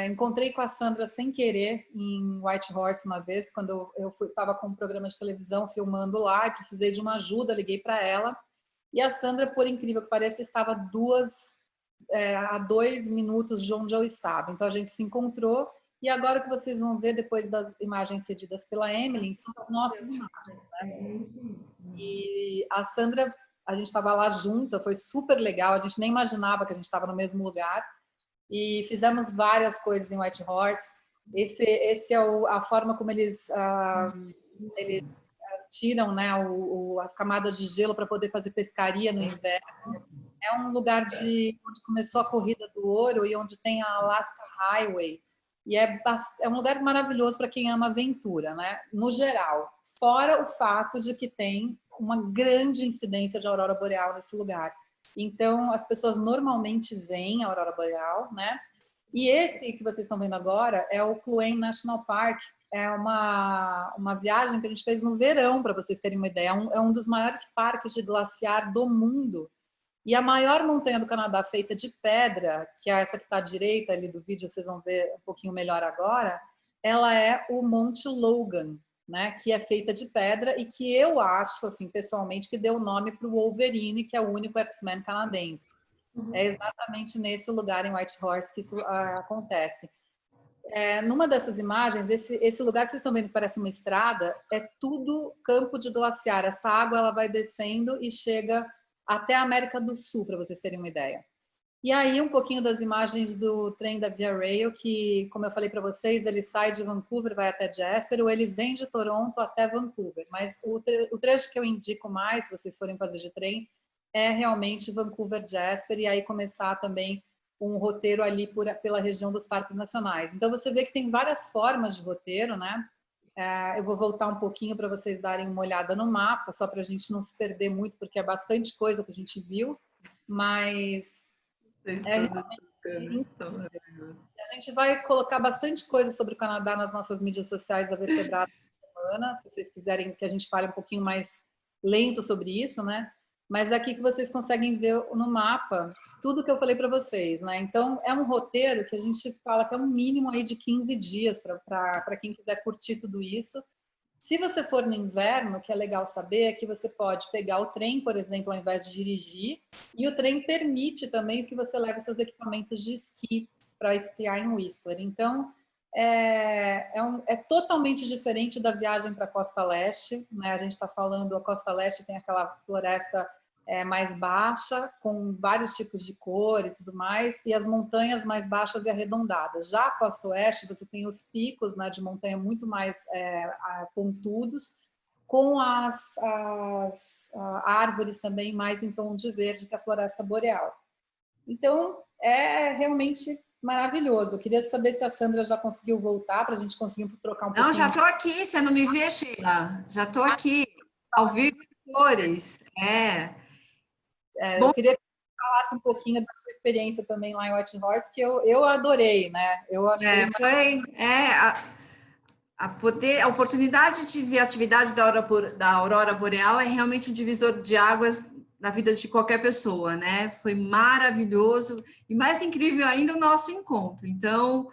Encontrei com a Sandra sem querer em Whitehorse uma vez, quando eu estava com um programa de televisão filmando lá e precisei de uma ajuda, liguei para ela. E a Sandra, por incrível que pareça, estava a 2 minutos de onde eu estava. Então a gente se encontrou. E agora o que vocês vão ver depois das imagens cedidas pela Emily são as nossas imagens, né? E a Sandra, a gente estava lá junta, foi super legal, a gente nem imaginava que a gente estava no mesmo lugar. E fizemos várias coisas em Whitehorse. Esse é a forma como eles tiram, né, as camadas de gelo para poder fazer pescaria no inverno. É um lugar onde começou a Corrida do Ouro e onde tem a Alaska Highway. E é um lugar maravilhoso para quem ama aventura, né? No geral. Fora o fato de que tem uma grande incidência de aurora boreal nesse lugar. Então, as pessoas normalmente veem a aurora boreal, né? E esse que vocês estão vendo agora é o Cluane National Park. É uma viagem que a gente fez no verão, para vocês terem uma ideia. É um dos maiores parques de glaciar do mundo. E a maior montanha do Canadá feita de pedra, que é essa que está à direita ali do vídeo, vocês vão ver um pouquinho melhor agora, ela é o Monte Logan, né, que é feita de pedra e que eu acho, assim, pessoalmente, que deu o nome para o Wolverine, que é o único X-Men canadense. É exatamente nesse lugar em Whitehorse que isso acontece. Numa dessas imagens, esse lugar que vocês estão vendo que parece uma estrada, é tudo campo de glaciar. Essa água ela vai descendo e chega até a América do Sul, para vocês terem uma ideia. E aí, um pouquinho das imagens do trem da Via Rail, que, como eu falei para vocês, ele sai de Vancouver, vai até Jasper, ou ele vem de Toronto até Vancouver. Mas o trecho que eu indico mais, se vocês forem fazer de trem, é realmente Vancouver-Jasper, e aí começar também um roteiro ali pela região dos parques nacionais. Então, você vê que tem várias formas de roteiro, né? Eu vou voltar um pouquinho para vocês darem uma olhada no mapa, só para a gente não se perder muito, porque é bastante coisa que a gente viu, mas a gente vai colocar bastante coisa sobre o Canadá nas nossas mídias sociais da Vertebrada semana, se vocês quiserem que a gente fale um pouquinho mais lento sobre isso, né? Mas aqui que vocês conseguem ver no mapa tudo que eu falei para vocês, né? Então, é um roteiro que a gente fala que é um mínimo aí de 15 dias para quem quiser curtir tudo isso. Se você for no inverno, o que é legal saber é que você pode pegar o trem, por exemplo, ao invés de dirigir, e o trem permite também que você leve seus equipamentos de esqui para esquiar em Whistler. Então, é totalmente diferente da viagem para a Costa Leste, né? A gente está falando, a Costa Leste tem aquela floresta mais baixa, com vários tipos de cor e tudo mais, e as montanhas mais baixas e arredondadas. Já a Costa Oeste, você tem os picos, né, de montanha muito mais pontudos, com as árvores também mais em tom de verde que a floresta boreal. Então, é realmente maravilhoso. Eu queria saber se a Sandra já conseguiu voltar, para a gente conseguir trocar um pouquinho. Não, já estou aqui, você não me vê, Sheila? Já estou aqui, ao vivo em cores. Eu queria que você falasse um pouquinho da sua experiência também lá em Whitehorse, que eu adorei, né? Eu achei a oportunidade de ver a atividade da aurora boreal é realmente um divisor de águas na vida de qualquer pessoa, né? Foi maravilhoso e mais incrível ainda o nosso encontro. Então,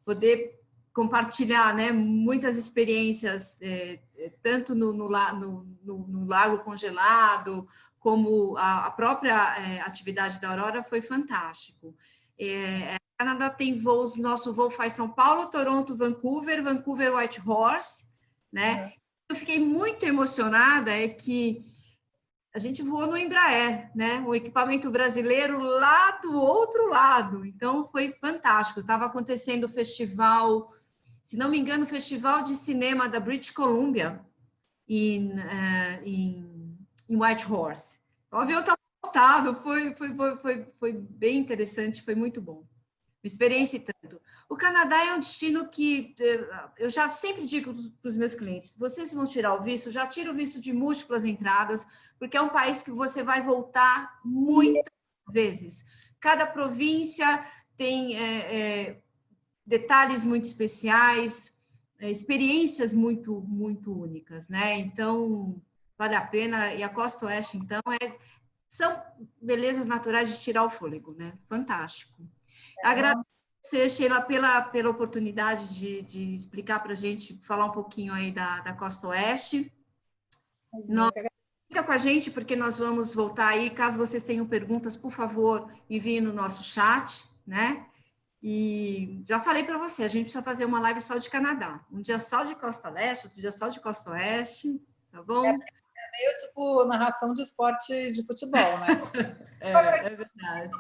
poder compartilhar, né, muitas experiências, tanto no lago congelado, como a própria atividade da aurora, foi fantástico. A Canadá tem voos, nosso voo faz São Paulo, Toronto, Vancouver, Vancouver, Whitehorse, né? Eu fiquei muito emocionada, que a gente voou no Embraer, né? O equipamento brasileiro lá do outro lado. Então, foi fantástico. Estava acontecendo o festival, se não me engano, o Festival de Cinema da British Columbia, em Whitehorse. O avião estava lotado, foi bem interessante, foi muito bom. Experiência e tanto. O Canadá é um destino que eu já sempre digo para os meus clientes, vocês vão tirar o visto, já tira o visto de múltiplas entradas, porque é um país que você vai voltar muitas vezes. Cada província tem detalhes muito especiais, experiências muito, muito únicas, né? Então, vale a pena. E a Costa Oeste, então, são belezas naturais de tirar o fôlego, né? Fantástico. Agradecer, Sheila, pela oportunidade de explicar para a gente, falar um pouquinho aí da Costa Oeste. Fica com a gente, porque nós vamos voltar aí. Caso vocês tenham perguntas, por favor, enviem no nosso chat, né? E já falei para você, a gente precisa fazer uma live só de Canadá. Um dia só de Costa Leste, outro dia só de Costa Oeste, tá bom? É meio tipo narração de esporte de futebol, né? É verdade.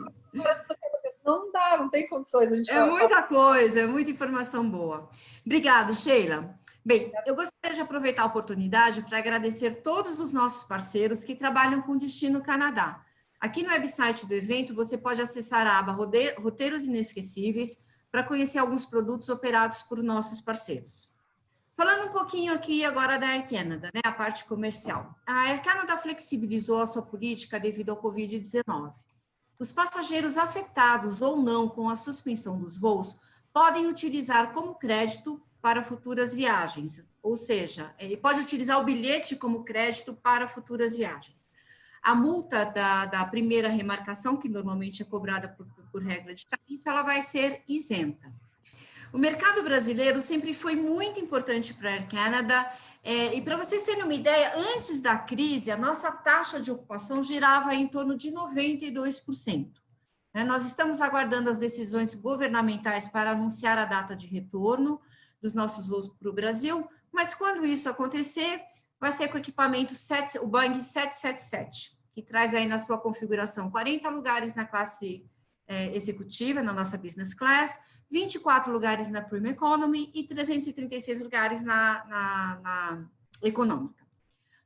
Não dá, não tem condições. A gente muita coisa, é muita informação boa. Obrigada, Sheila. Bem, eu gostaria de aproveitar a oportunidade para agradecer todos os nossos parceiros que trabalham com Destino Canadá. Aqui no website do evento, você pode acessar a aba Roteiros Inesquecíveis para conhecer alguns produtos operados por nossos parceiros. Falando um pouquinho aqui agora da Air Canada, né, a parte comercial. A Air Canada flexibilizou a sua política devido ao Covid-19. Os passageiros afetados ou não com a suspensão dos voos podem utilizar como crédito para futuras viagens, ou seja, ele pode utilizar o bilhete como crédito para futuras viagens. a multa da primeira remarcação, que normalmente é cobrada por regra de tarifa, ela vai ser isenta. O mercado brasileiro sempre foi muito importante para a Air Canada, e para vocês terem uma ideia, antes da crise, a nossa taxa de ocupação girava em torno de 92%. Nós estamos aguardando as decisões governamentais para anunciar a data de retorno dos nossos voos para o Brasil, mas quando isso acontecer, vai ser com o equipamento o Boeing 777, que traz aí na sua configuração 40 lugares na classe executiva, na nossa business class, 24 lugares na Premium Economy e 336 lugares na econômica.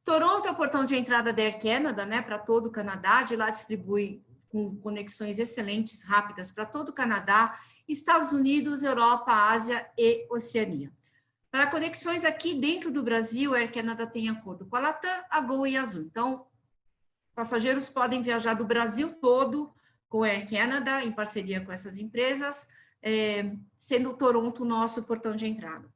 Toronto é o portão de entrada da Air Canada, para todo o Canadá, de lá distribui com conexões excelentes, rápidas para todo o Canadá, Estados Unidos, Europa, Ásia e Oceania. Para conexões aqui dentro do Brasil, a Air Canada tem acordo com a Latam, a Gol e a Azul. Então, passageiros podem viajar do Brasil todo com a Air Canada, em parceria com essas empresas, sendo o Toronto o nosso portão de entrada.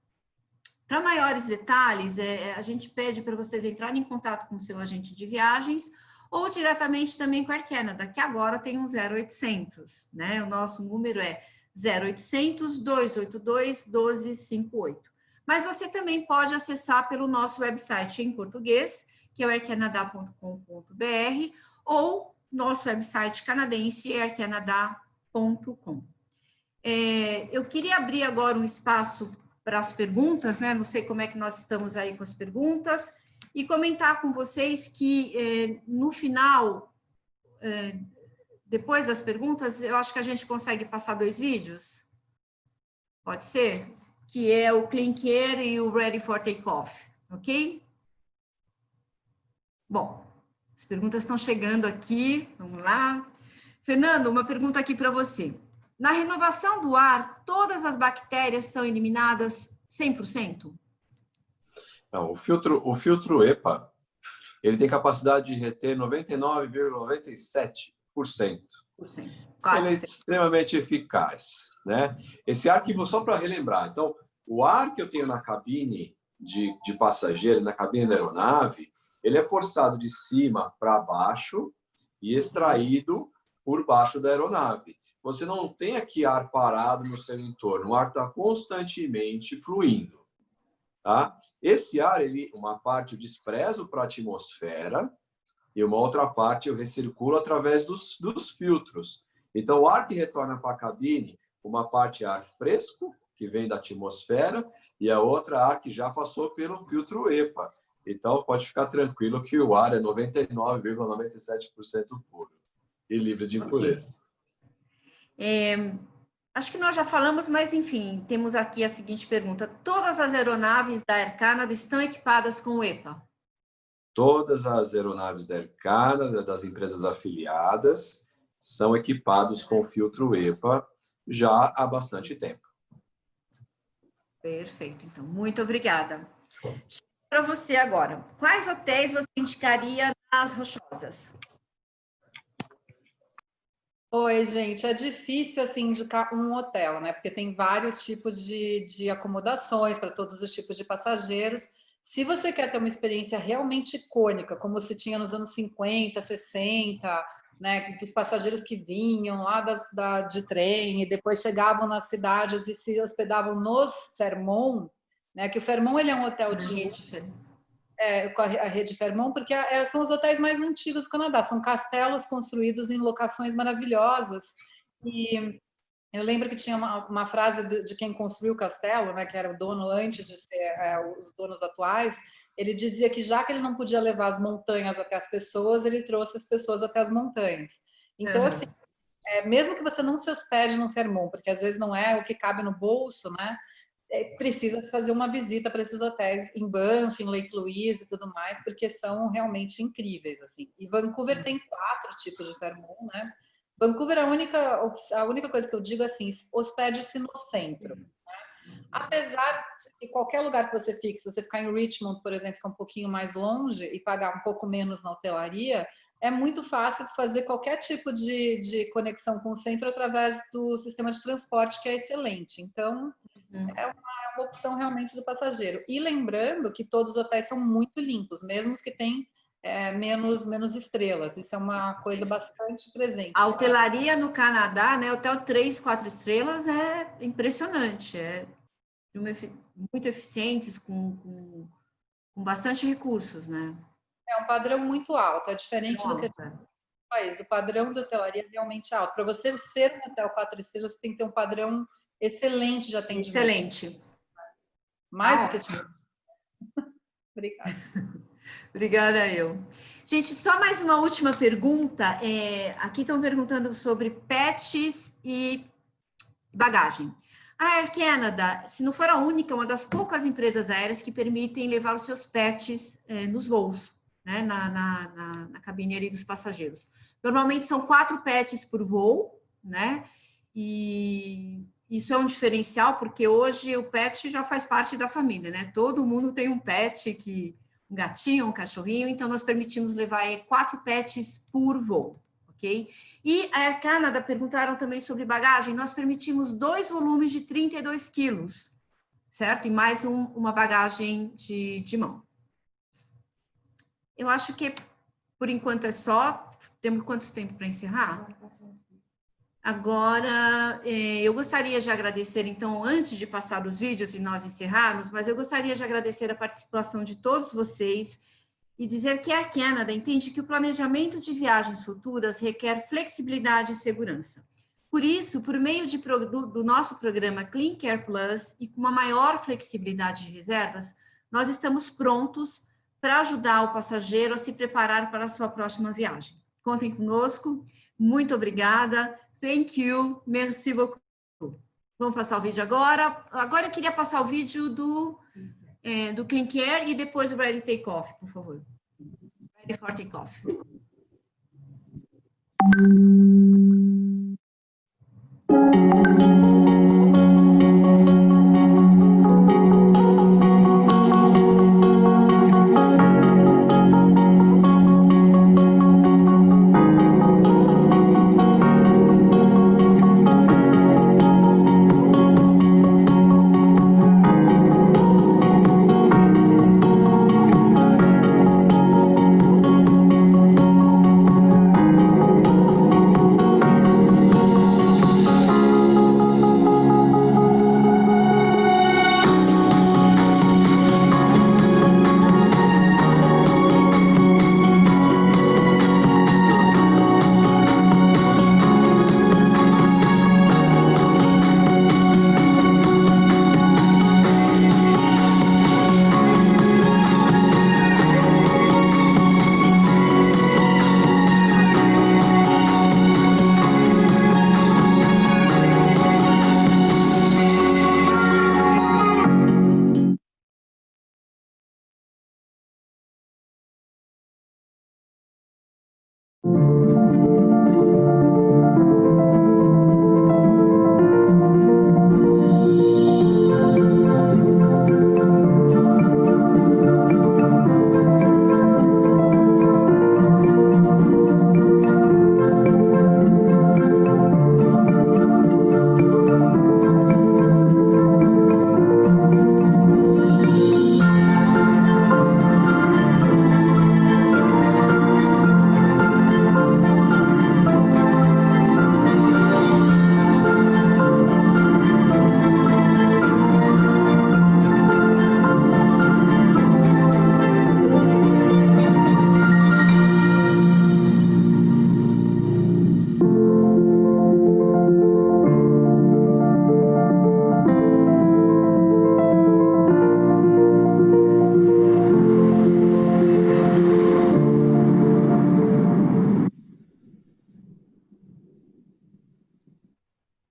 Para maiores detalhes, a gente pede para vocês entrarem em contato com o seu agente de viagens ou diretamente também com a Air Canada, que agora tem um 0800, O nosso número é 0800 282 1258. Mas você também pode acessar pelo nosso website em português, que é o aircanada.com.br, ou nosso website canadense, aircanada.com. Eu queria abrir agora um espaço para as perguntas, Não sei como é que nós estamos aí com as perguntas, e comentar com vocês que no final, depois das perguntas, eu acho que a gente consegue passar 2 vídeos. Pode ser? Que é o Clean Care e o Ready for Takeoff, ok? Bom, as perguntas estão chegando aqui, vamos lá. Fernando, uma pergunta aqui para você. Na renovação do ar, todas as bactérias são eliminadas 100%? Não, o filtro EPA, ele tem capacidade de reter 99,97%. Ele é extremamente eficaz, Esse ar que, só para relembrar, então, o ar que eu tenho na cabine de passageiro, na cabine da aeronave, ele é forçado de cima para baixo e extraído por baixo da aeronave. Você não tem aqui ar parado no seu entorno, o ar está constantemente fluindo. Tá? Esse ar, uma parte eu desprezo para a atmosfera e uma outra parte eu recirculo através dos filtros. Então, o ar que retorna para a cabine, uma parte é ar fresco, que vem da atmosfera, e a outra ar que já passou pelo filtro EPA. Então, pode ficar tranquilo que o ar é 99,97% puro e livre de impureza. Acho que nós já falamos, mas enfim, temos aqui a seguinte pergunta. Todas as aeronaves da Air Canada estão equipadas com o EPA? Todas as aeronaves da Air Canada, das empresas afiliadas, são equipados com filtro EPA já há bastante tempo. Perfeito, então. Muito obrigada. Para você agora, quais hotéis você indicaria nas Rochosas? Oi, gente, é difícil assim indicar um hotel, Porque tem vários tipos de acomodações para todos os tipos de passageiros. Se você quer ter uma experiência realmente icônica, como se tinha nos anos 50, 60, dos passageiros que vinham lá de trem e depois chegavam nas cidades e se hospedavam nos Fairmont, que o Fairmont ele é um hotel com a rede Fairmont, porque são os hotéis mais antigos do Canadá, são castelos construídos em locações maravilhosas. E eu lembro que tinha uma frase de quem construiu o castelo, que era o dono antes de ser os donos atuais. Ele dizia que já que ele não podia levar as montanhas até as pessoas, ele trouxe as pessoas até as montanhas. Então, assim, mesmo que você não se hospede no Fairmont, porque às vezes não é o que cabe no bolso, precisa fazer uma visita para esses hotéis em Banff, em Lake Louise e tudo mais, porque são realmente incríveis, assim. E Vancouver tem 4 tipos de Fairmont, Vancouver, a única coisa que eu digo assim, hospede-se no centro. Apesar de que qualquer lugar que você fique, se você ficar em Richmond, por exemplo, que é um pouquinho mais longe e pagar um pouco menos na hotelaria, é muito fácil fazer qualquer tipo de conexão com o centro através do sistema de transporte, que é excelente. Então, é uma opção realmente do passageiro. E lembrando que todos os hotéis são muito limpos, mesmo os que têm menos estrelas. Isso é uma coisa bastante presente. A hotelaria no Canadá, né, hotel 3, 4 estrelas é impressionante, muito eficientes, com bastante recursos, né? É um padrão muito alto, é diferente do que a gente tem no país. O padrão de hotelaria é realmente alto. Para você ser um hotel 4 estrelas, você tem que ter um padrão excelente de atendimento. Excelente. Mais do que... Ótimo. Obrigada. Obrigada, eu. Gente, só mais uma última pergunta. Aqui estão perguntando sobre pets e bagagem. A Air Canada, se não for a única, uma das poucas empresas aéreas que permitem levar os seus pets nos voos, né, na cabine ali dos passageiros. Normalmente são 4 pets por voo, né? E isso é um diferencial, porque hoje o pet já faz parte da família, né? Todo mundo tem um pet, um gatinho, um cachorrinho, então nós permitimos levar 4 pets por voo, ok? E a Air Canada perguntaram também sobre bagagem, nós permitimos 2 volumes de 32 quilos, certo? E mais uma bagagem de mão. Eu acho que, por enquanto, é só. Temos quanto tempo para encerrar? Agora, eu gostaria de agradecer, então, antes de passar os vídeos e nós encerrarmos, mas eu gostaria de agradecer a participação de todos vocês e dizer que a Air Canada entende que o planejamento de viagens futuras requer flexibilidade e segurança. Por isso, por meio do nosso programa Clean Care Plus e com uma maior flexibilidade de reservas, nós estamos prontos para ajudar o passageiro a se preparar para a sua próxima viagem. Contem conosco. Muito obrigada. Thank you. Merci beaucoup. Vamos passar o vídeo agora. Agora eu queria passar o vídeo do Clean Care e depois o Ready Take Off, por favor. Ready for Take Off.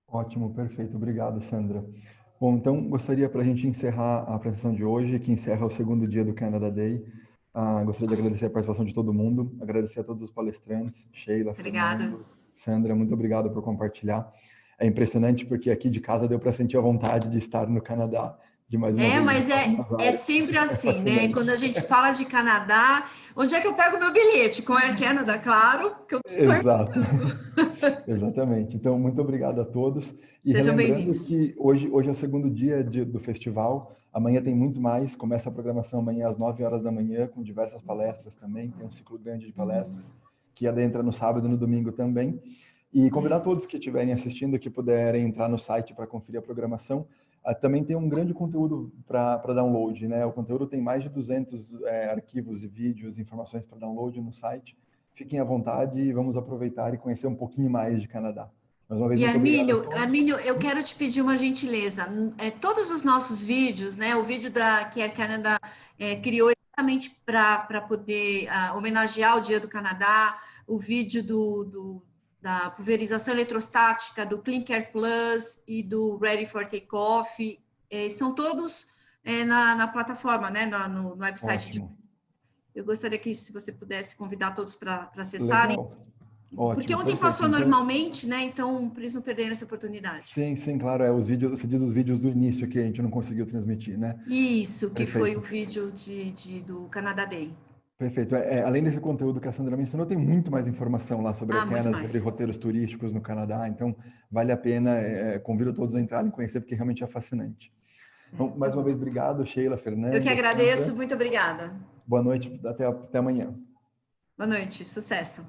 Ótimo, perfeito. Obrigado, Sandra. Bom, então, gostaria, para a gente encerrar a apresentação de hoje, que encerra o segundo dia do Canada Day, gostaria de agradecer a participação de todo mundo, agradecer a todos os palestrantes, Sheila, Obrigada. Fernando, Sandra, muito obrigado por compartilhar. É impressionante porque aqui de casa deu para sentir a vontade de estar no Canadá. de mais uma vez. Mas é sempre assim, né? Quando a gente fala de Canadá, onde é que eu pego meu bilhete? Com a Air Canada, claro, que eu estou Exato. Exatamente. Então, muito obrigado a todos. E Sejam relembrando bem-vindos. que hoje é o segundo dia do festival. Amanhã tem muito mais. Começa a programação amanhã às 9 horas da manhã, com diversas palestras também. Tem um ciclo grande de palestras que adentra no sábado e no domingo também. E convidar todos que estiverem assistindo, que puderem entrar no site para conferir a programação. Também tem um grande conteúdo para download, né? O conteúdo tem mais de 200 arquivos e vídeos, informações para download no site. Fiquem à vontade e vamos aproveitar e conhecer um pouquinho mais de Canadá. Mais uma vez, E muito obrigado a todos. Armínio, eu quero te pedir uma gentileza. Todos os nossos vídeos, né? O vídeo que a Air Canada criou exatamente para poder homenagear o Dia do Canadá, o vídeo da pulverização eletrostática, do Clean Care Plus e do Ready for Takeoff, estão todos na plataforma, né? No website. Eu gostaria que, se você pudesse convidar todos para acessarem. Legal. Porque Ótimo, ontem perfeito. passou normalmente, né? Então, por isso não perderem essa oportunidade. Sim, claro. Os vídeos, você diz os vídeos do início que a gente não conseguiu transmitir, né? Isso, que Perfeito. foi o vídeo do Canada Day. Perfeito. Além desse conteúdo que a Sandra mencionou, tem muito mais informação lá sobre a Canada, sobre roteiros turísticos no Canadá. Então, vale a pena. Convido todos a entrarem e conhecer, porque realmente é fascinante. Então, mais uma vez, obrigado, Sheila, Fernanda. Eu que agradeço. Sandra. Muito obrigada. Boa noite. Até amanhã. Boa noite. Sucesso.